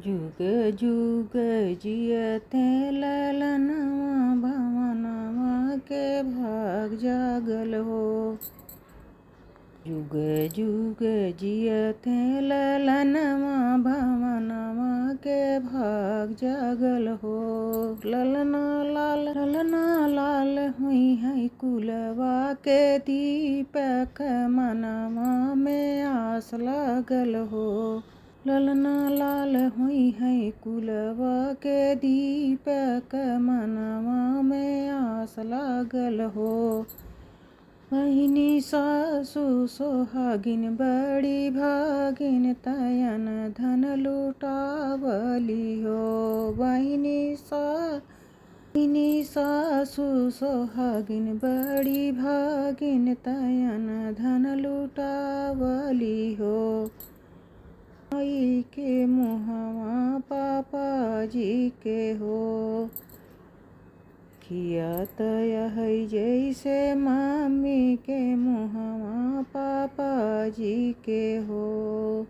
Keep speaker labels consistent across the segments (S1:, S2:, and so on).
S1: जुग जुग जियते ललनवा भवनवा के भाग जागल हो। जुग जुग जियते ललनवा भवनवा के भाग जागल हो। ललना लाल हुई है कुलवा के दीपक मनवा में आस लागल हो। ललना लाल हुई है कुलवा के दीपक मनवा में आस लागल हो। बहिनी सासु सोहागिन बड़ी भागिन तयन धन लुटावली हो। बहिनी सासु सोहागिन बड़ी भागिन तयन धन लुटावली हो। माई के मुहवा पापा जी के हो। खियात है जैसे मम्मी के मुहवा पापा जी के हो।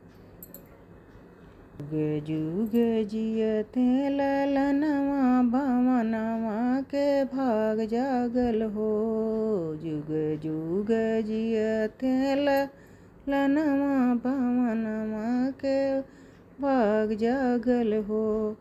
S1: जुग जुग जियते ललनवा भवनवा के भाग जागल हो। जुग जुग जियते ललनवा भवनवा के भाग जागल हो।